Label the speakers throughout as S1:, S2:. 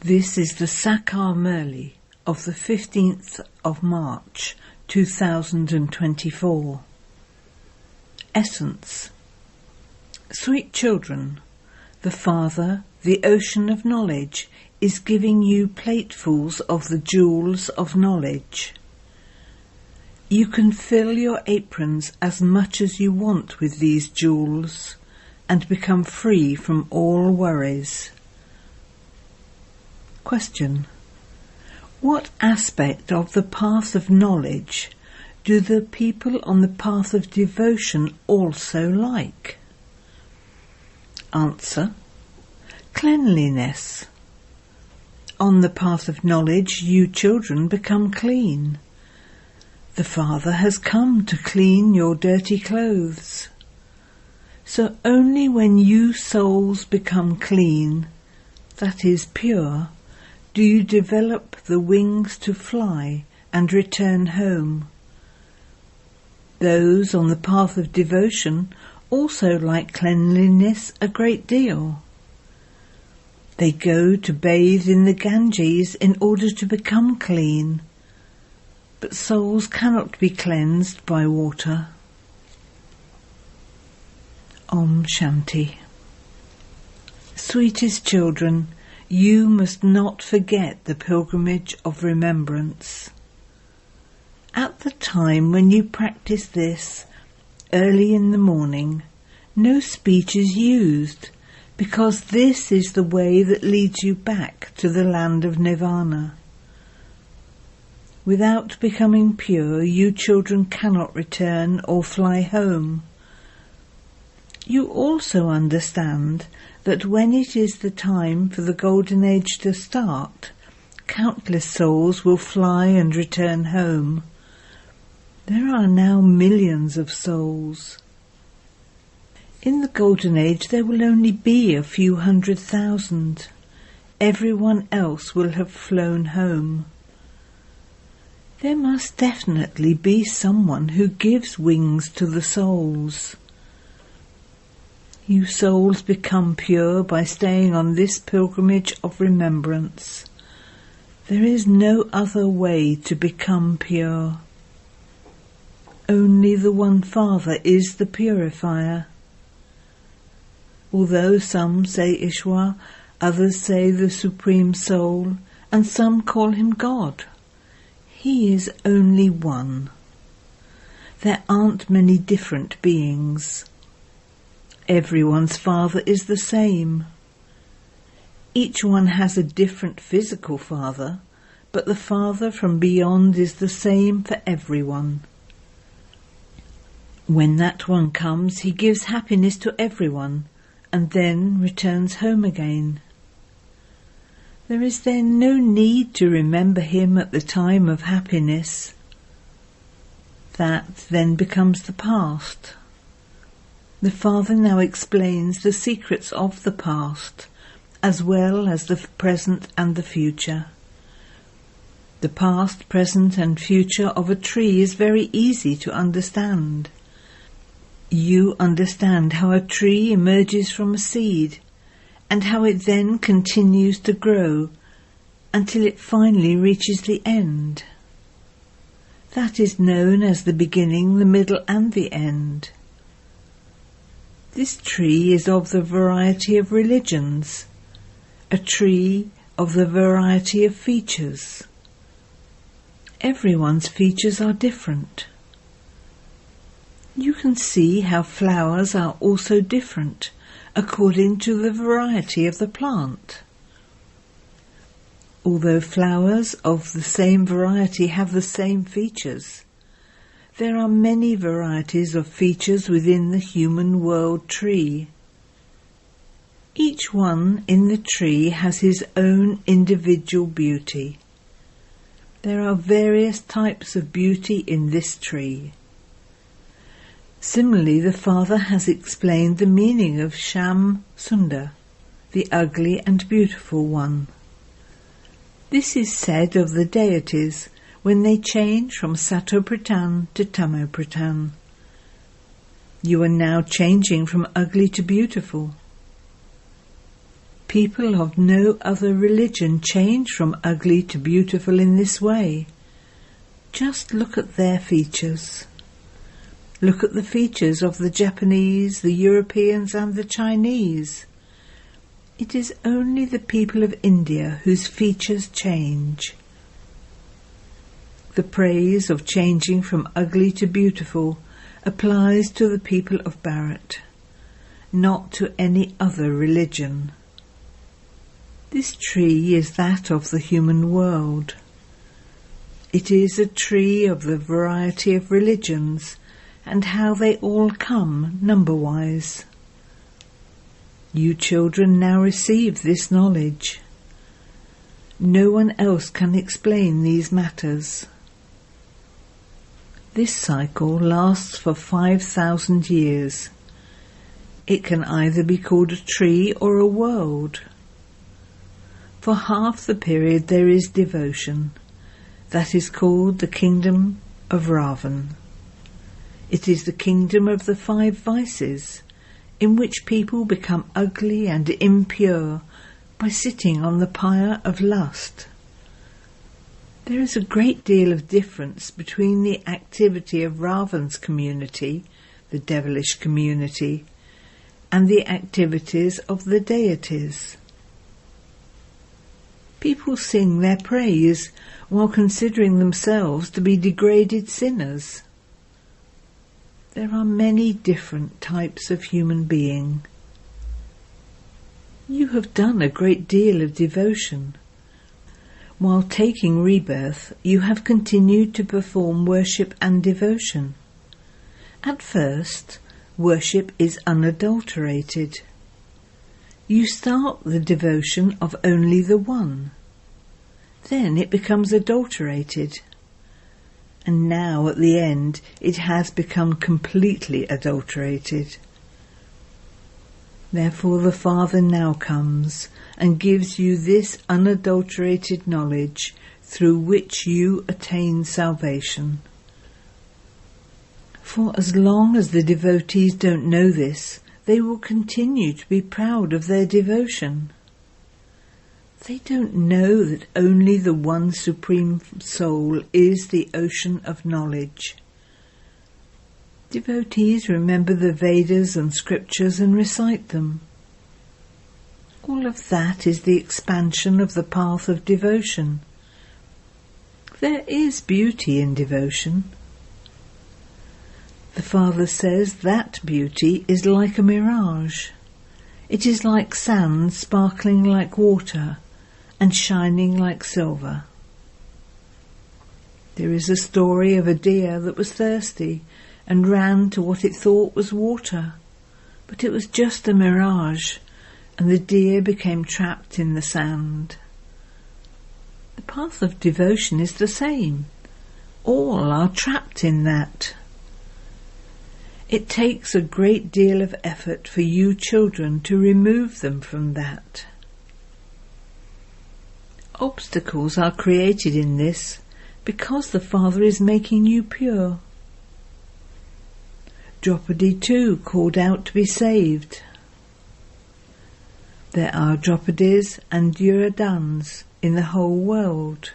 S1: This is the Sakar Murli of the 15th of March 2024. Essence. Sweet children, the Father, the ocean of knowledge, is giving you platefuls of the jewels of knowledge. You can fill your aprons as much as you want with these jewels and become free from all worries. Question. What aspect of the path of knowledge do the people on the path of devotion also like? Answer. Cleanliness. On the path of knowledge, you children become clean. The Father has come to clean your dirty clothes. So only when you souls become clean, that is pure, do you develop the wings to fly and return home. Those on the path of devotion also like cleanliness a great deal. They go to bathe in the Ganges in order to become clean, but souls cannot be cleansed by water. Om Shanti. Sweetest children, you must not forget the pilgrimage of remembrance. At the time when you practice this, early in the morning, no speech is used, because this is the way that leads you back to the land of Nirvana. Without becoming pure, you children cannot return or fly home. You also understand that when it is the time for the Golden Age to start, countless souls will fly and return home. There are now millions of souls. In the Golden Age there will only be a few 100,000. Everyone else will have flown home. There must definitely be someone who gives wings to the souls. You souls become pure by staying on this pilgrimage of remembrance. There is no other way to become pure. Only the one Father is the purifier. Although some say Ishwar, others say the Supreme Soul, and some call him God, he is only one. There aren't many different beings. Everyone's father is the same. Each one has a different physical father, but the Father from beyond is the same for everyone. When that one comes, he gives happiness to everyone, and then returns home again. There is then no need to remember him at the time of happiness. That then becomes the past. The Father now explains the secrets of the past, as well as the present and the future. The past, present and future of a tree is very easy to understand. You understand how a tree emerges from a seed, and how it then continues to grow until it finally reaches the end. That is known as the beginning, the middle and the end. This tree is of the variety of religions, a tree of the variety of features. Everyone's features are different. You can see how flowers are also different according to the variety of the plant. Although flowers of the same variety have the same features, there are many varieties of features within the human world tree. Each one in the tree has his own individual beauty. There are various types of beauty in this tree. Similarly, the Father has explained the meaning of Sham Sundar, the ugly and beautiful one. This is said of the deities when they change from Sato-Pradhan to Tamo-Pradhan. You are now changing from ugly to beautiful. People of no other religion change from ugly to beautiful in this way. Just look at their features. Look at the features of the Japanese, the Europeans and the Chinese. It is only the people of India whose features change. The praise of changing from ugly to beautiful applies to the people of Bharat, not to any other religion. This tree is that of the human world. It is a tree of the variety of religions and how they all come number-wise. You children now receive this knowledge. No one else can explain these matters. This cycle lasts for 5,000 years. It can either be called a tree or a world. For half the period there is devotion. That is called the kingdom of Ravan. It is the kingdom of the 5 vices, in which people become ugly and impure by sitting on the pyre of lust. There is a great deal of difference between the activity of Ravan's community, the devilish community, and the activities of the deities. People sing their praise while considering themselves to be degraded sinners. There are many different types of human being. You have done a great deal of devotion. While taking rebirth, you have continued to perform worship and devotion. At first, worship is unadulterated. You start the devotion of only the one. Then it becomes adulterated. And now at the end it has become completely adulterated. Therefore the Father now comes and gives you this unadulterated knowledge through which you attain salvation. For as long as the devotees don't know this, they will continue to be proud of their devotion. They don't know that only the one Supreme Soul is the ocean of knowledge. Devotees remember the Vedas and scriptures and recite them. All of that is the expansion of the path of devotion. There is beauty in devotion. The Father says that beauty is like a mirage. It is like sand sparkling like water and shining like silver. There is a story of a deer that was thirsty and ran to what it thought was water, but it was just a mirage, and the deer became trapped in the sand. The path of devotion is the same. All are trapped in that. It takes a great deal of effort for you children to remove them from that. Obstacles are created in this because the Father is making you pure. Draupadi too called out to be saved. There are Draupadis and Duryodhans in the whole world.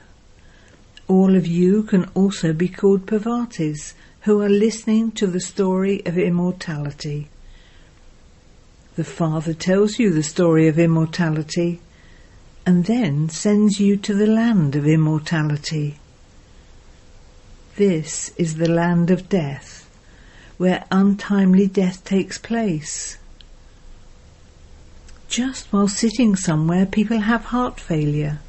S1: All of you can also be called Parvatis, who are listening to the story of immortality. The Father tells you the story of immortality and then sends you to the land of immortality. This is the land of death, where untimely death takes place. Just while sitting somewhere, people have heart failure.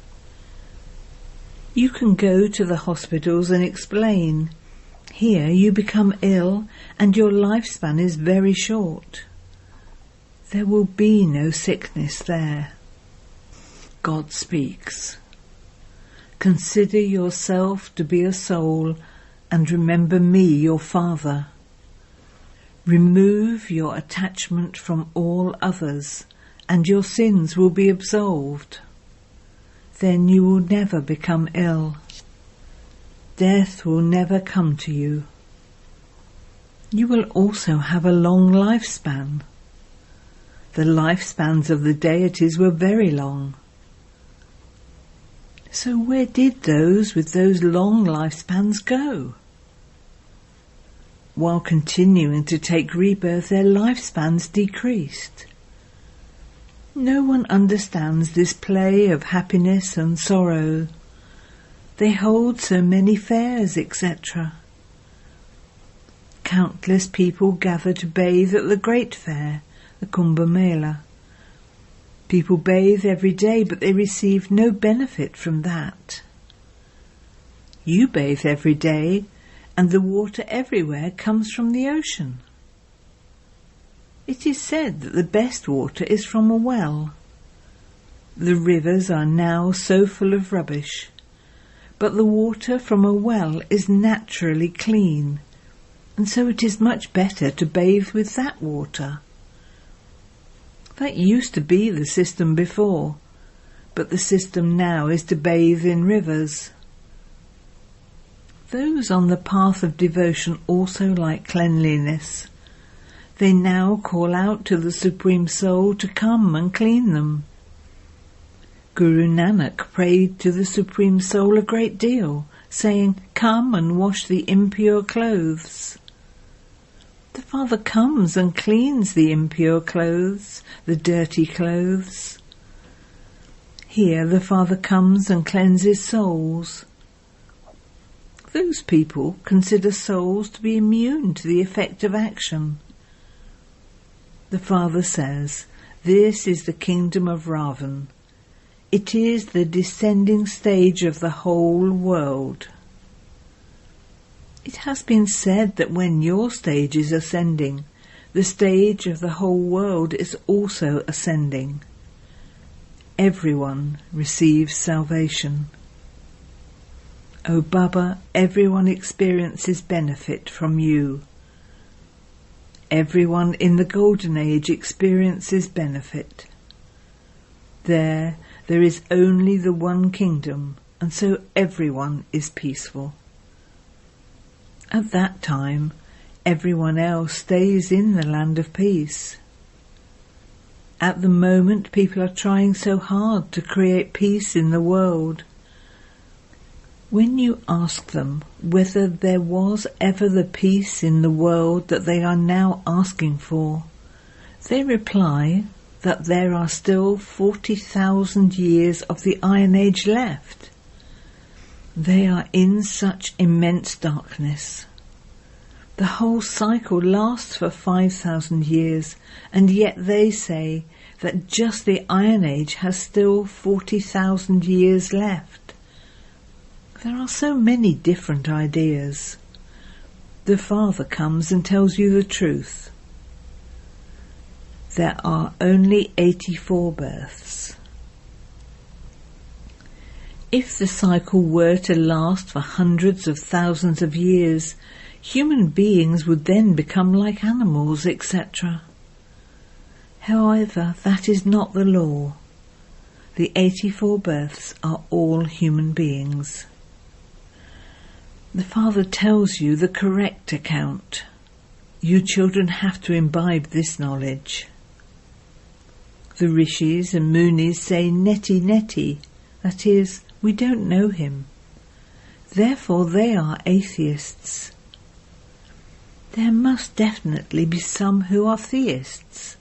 S1: You can go to the hospitals and explain. Here you become ill and your lifespan is very short. There will be no sickness there. God speaks. Consider yourself to be a soul and remember me, your Father. Remove your attachment from all others and your sins will be absolved. Then you will never become ill. Death will never come to you. You will also have a long lifespan. The lifespans of the deities were very long. So where did those with those long lifespans go? While continuing to take rebirth, their lifespans decreased. No one understands this play of happiness and sorrow. They hold so many fairs, etc. Countless people gather to bathe at the great fair, the Kumbh Mela. People bathe every day, but they receive no benefit from that. You bathe every day, and the water everywhere comes from the ocean. It is said that the best water is from a well. The rivers are now so full of rubbish, but the water from a well is naturally clean, and so it is much better to bathe with that water. That used to be the system before, but the system now is to bathe in rivers. Those on the path of devotion also like cleanliness. They now call out to the Supreme Soul to come and clean them. Guru Nanak prayed to the Supreme Soul a great deal, saying, "Come and wash the impure clothes." The Father comes and cleans the impure clothes, the dirty clothes. Here the Father comes and cleanses souls. Those people consider souls to be immune to the effect of action. The Father says, "This is the kingdom of Ravan. It is the descending stage of the whole world." It has been said that when your stage is ascending, the stage of the whole world is also ascending. Everyone receives salvation. O Baba, everyone experiences benefit from you. Everyone in the Golden Age experiences benefit. There is only the one kingdom, and so everyone is peaceful. At that time, everyone else stays in the land of peace. At the moment, people are trying so hard to create peace in the world. When you ask them whether there was ever the peace in the world that they are now asking for, they reply that there are still 40,000 years of the Iron Age left. They are in such immense darkness. The whole cycle lasts for 5,000 years, and yet they say that just the Iron Age has still 40,000 years left. There are so many different ideas. The Father comes and tells you the truth. There are only 84 births. If the cycle were to last for hundreds of thousands of years, human beings would then become like animals, etc. However, that is not the law. The 84 births are all human beings. The Father tells you the correct account. You children have to imbibe this knowledge. The Rishis and Munis say neti neti, that is, we don't know him. Therefore they are atheists. There must definitely be some who are theists.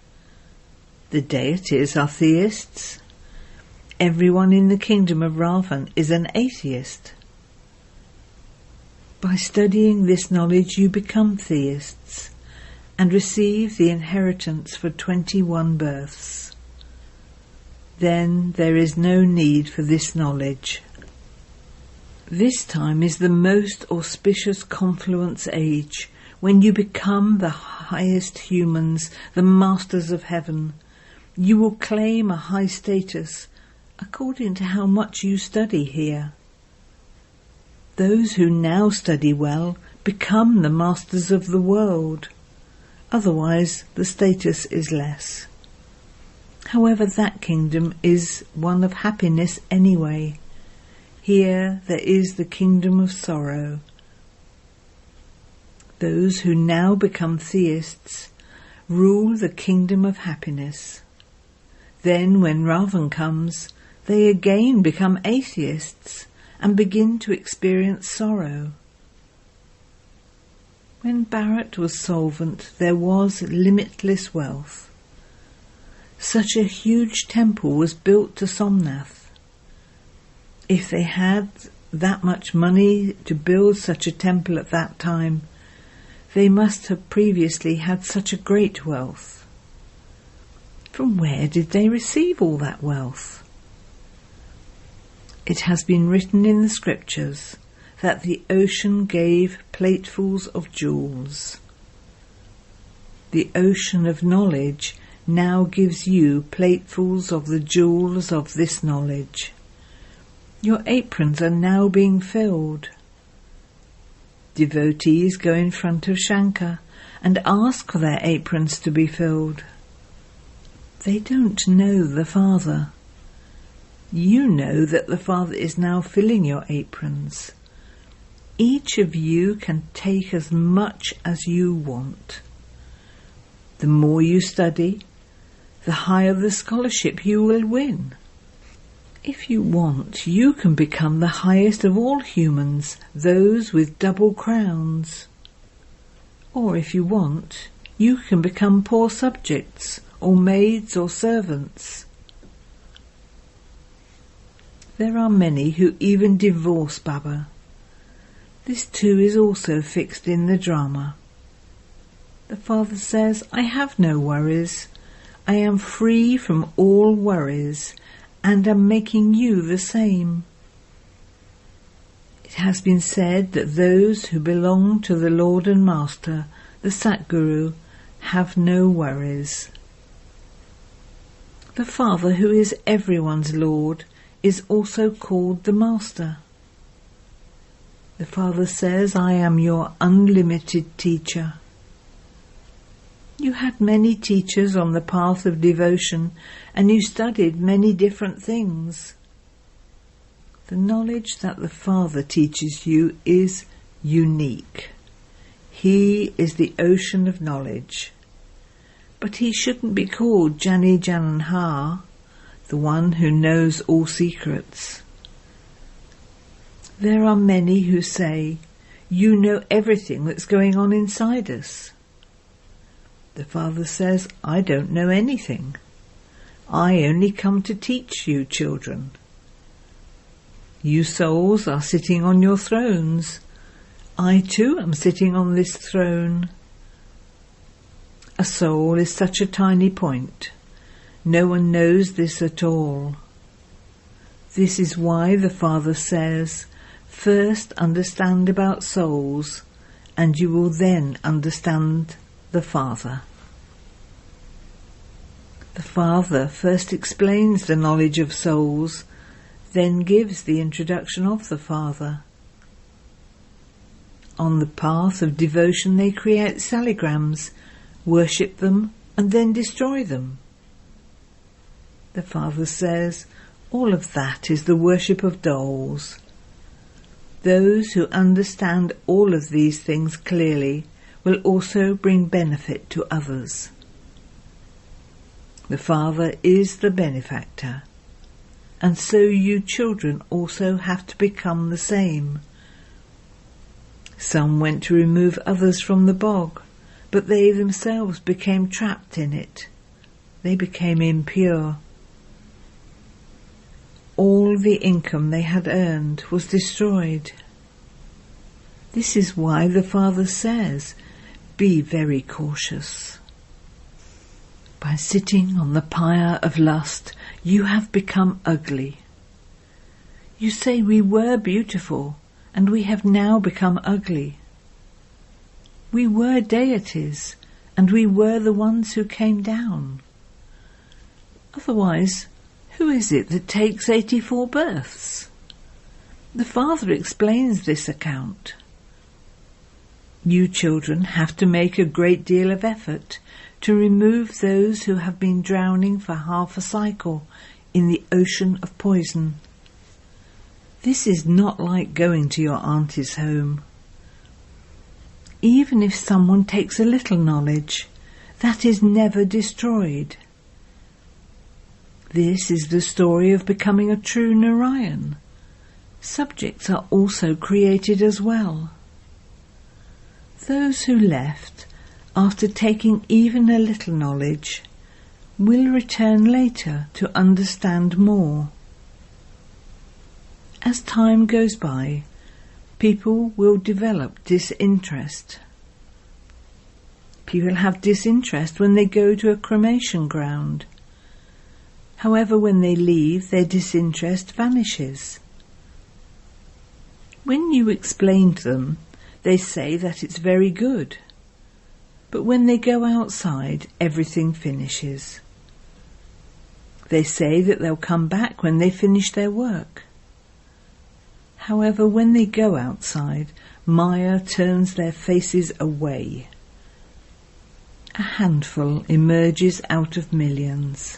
S1: The deities are theists. Everyone in the kingdom of Ravan is an atheist. By studying this knowledge you become theists and receive the inheritance for 21 births. Then there is no need for this knowledge. This time is the most auspicious confluence age, when you become the highest humans, the masters of heaven. You will claim a high status according to how much you study here. Those who now study well become the masters of the world. Otherwise, the status is less. However, that kingdom is one of happiness anyway. Here there is the kingdom of sorrow. Those who now become theists rule the kingdom of happiness. Then when Ravan comes, they again become atheists and begin to experience sorrow. When Bharat was solvent, there was limitless wealth. Such a huge temple was built to Somnath. If they had that much money to build such a temple at that time, they must have previously had such a great wealth. From where did they receive all that wealth? It has been written in the scriptures that the ocean gave platefuls of jewels. The ocean of knowledge now gives you platefuls of the jewels of this knowledge. Your aprons are now being filled. Devotees go in front of Shankar and ask for their aprons to be filled. They don't know the Father. You know that the Father is now filling your aprons. Each of you can take as much as you want. The more you study, the higher the scholarship you will win. If you want, you can become the highest of all humans, those with double crowns. Or if you want, you can become poor subjects, or maids or servants. There are many who even divorce Baba. This too is also fixed in the drama. The Father says, I have no worries. I am free from all worries and am making you the same. It has been said that those who belong to the Lord and Master, the Satguru, have no worries. The Father, who is everyone's Lord, is also called the Master. The Father says, I am your unlimited teacher. You had many teachers on the path of devotion, and you studied many different things. The knowledge that the Father teaches you is unique. He is the ocean of knowledge. But he shouldn't be called Jani Jananhar, the one who knows all secrets. There are many who say, you know everything that's going on inside us. The Father says, I don't know anything. I only come to teach you, children. You souls are sitting on your thrones. I too am sitting on this throne. A soul is such a tiny point. No one knows this at all. This is why the Father says, first understand about souls, and you will then understand the Father. The Father first explains the knowledge of souls, then gives the introduction of the Father. On the path of devotion they create saligrams, worship them, and then destroy them. The Father says, all of that is the worship of dolls. Those who understand all of these things clearly will also bring benefit to others. The Father is the benefactor, and so you children also have to become the same. Some went to remove others from the bog, but they themselves became trapped in it. They became impure. All the income they had earned was destroyed. This is why the Father says, be very cautious. By sitting on the pyre of lust, you have become ugly. You say we were beautiful, and we have now become ugly. We were deities, and we were the ones who came down. Otherwise, who is it that takes 84 births? The Father explains this account. You children have to make a great deal of effort to remove those who have been drowning for half a cycle in the ocean of poison. This is not like going to your auntie's home. Even if someone takes a little knowledge, that is never destroyed. This is the story of becoming a true Narayan. Subjects are also created as well. Those who left, after taking even a little knowledge, will return later to understand more. As time goes by, people will develop disinterest. People have disinterest when they go to a cremation ground. However, when they leave, their disinterest vanishes. When you explain to them, they say that it's very good. But when they go outside, everything finishes. They say that they'll come back when they finish their work. However, when they go outside, Maya turns their faces away. A handful emerges out of millions.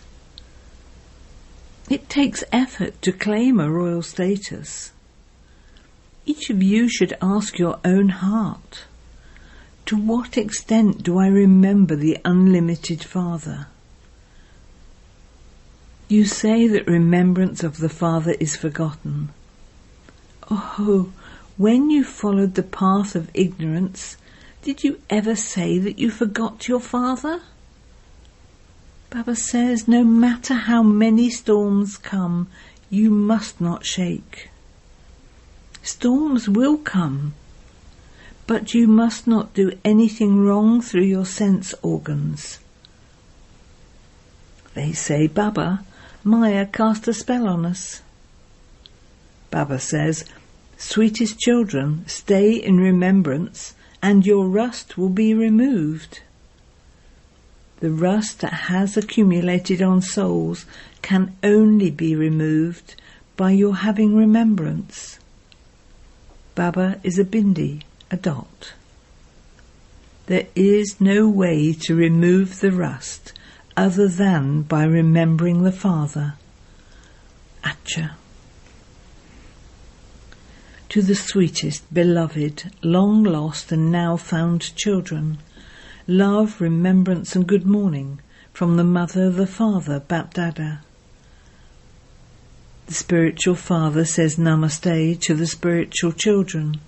S1: It takes effort to claim a royal status. Each of you should ask your own heart, to what extent do I remember the unlimited Father? You say that remembrance of the Father is forgotten. Oh, when you followed the path of ignorance, did you ever say that you forgot your Father? Baba says, no matter how many storms come, you must not shake. Storms will come, but you must not do anything wrong through your sense organs. They say, Baba, Maya cast a spell on us. Baba says, sweetest children, stay in remembrance and your rust will be removed. The rust that has accumulated on souls can only be removed by your having remembrance. Baba is a bindi, a dot. There is no way to remove the rust other than by remembering the Father. Acha. To the sweetest, beloved, long lost and now found children, love, remembrance and good morning from the Mother, the Father, Bapdada. The spiritual father says namaste to the spiritual children,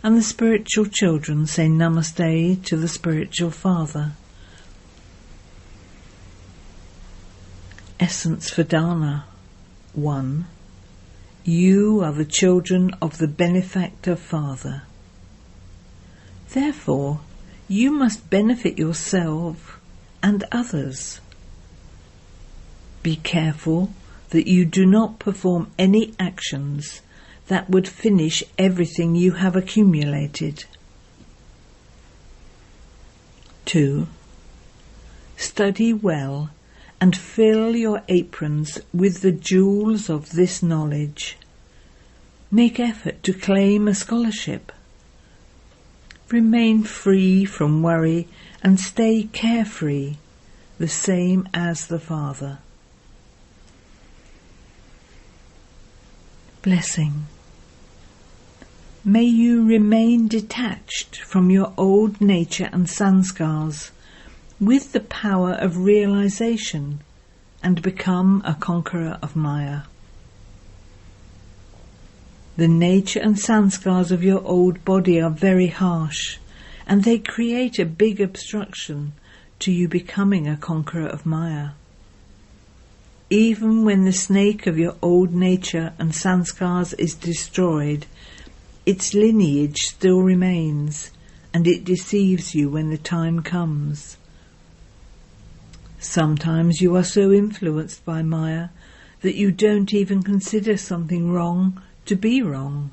S1: and the spiritual children say namaste to the spiritual father. Essence for Dana 1. You are the children of the benefactor Father. Therefore, you must benefit yourself and others. Be careful that you do not perform any actions that would finish everything you have accumulated. 2. Study well and fill your aprons with the jewels of this knowledge. Make effort to claim a scholarship. Remain free from worry and stay carefree, the same as the Father. Blessing. May you remain detached from your old nature and sanskars with the power of realization and become a conqueror of Maya. The nature and sanskars of your old body are very harsh, and they create a big obstruction to you becoming a conqueror of Maya. Even when the snake of your old nature and sanskars is destroyed, its lineage still remains, and it deceives you when the time comes. Sometimes you are so influenced by Maya that you don't even consider something wrong to be wrong.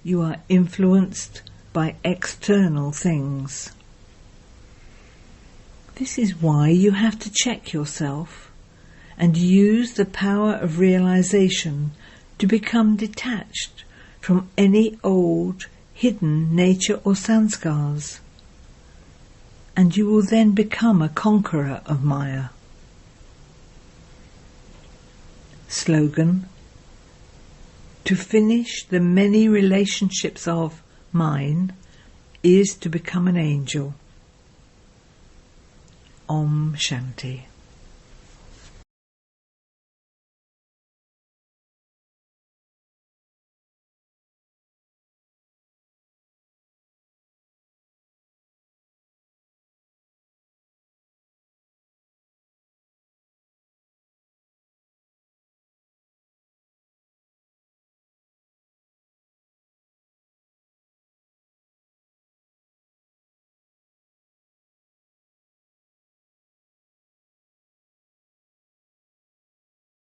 S1: You are influenced by external things. This is why you have to check yourself and use the power of realization to become detached from any old, hidden nature or sanskars. And you will then become a conqueror of Maya. Slogan. To finish the many relationships of mine is to become an angel. Om Shanti.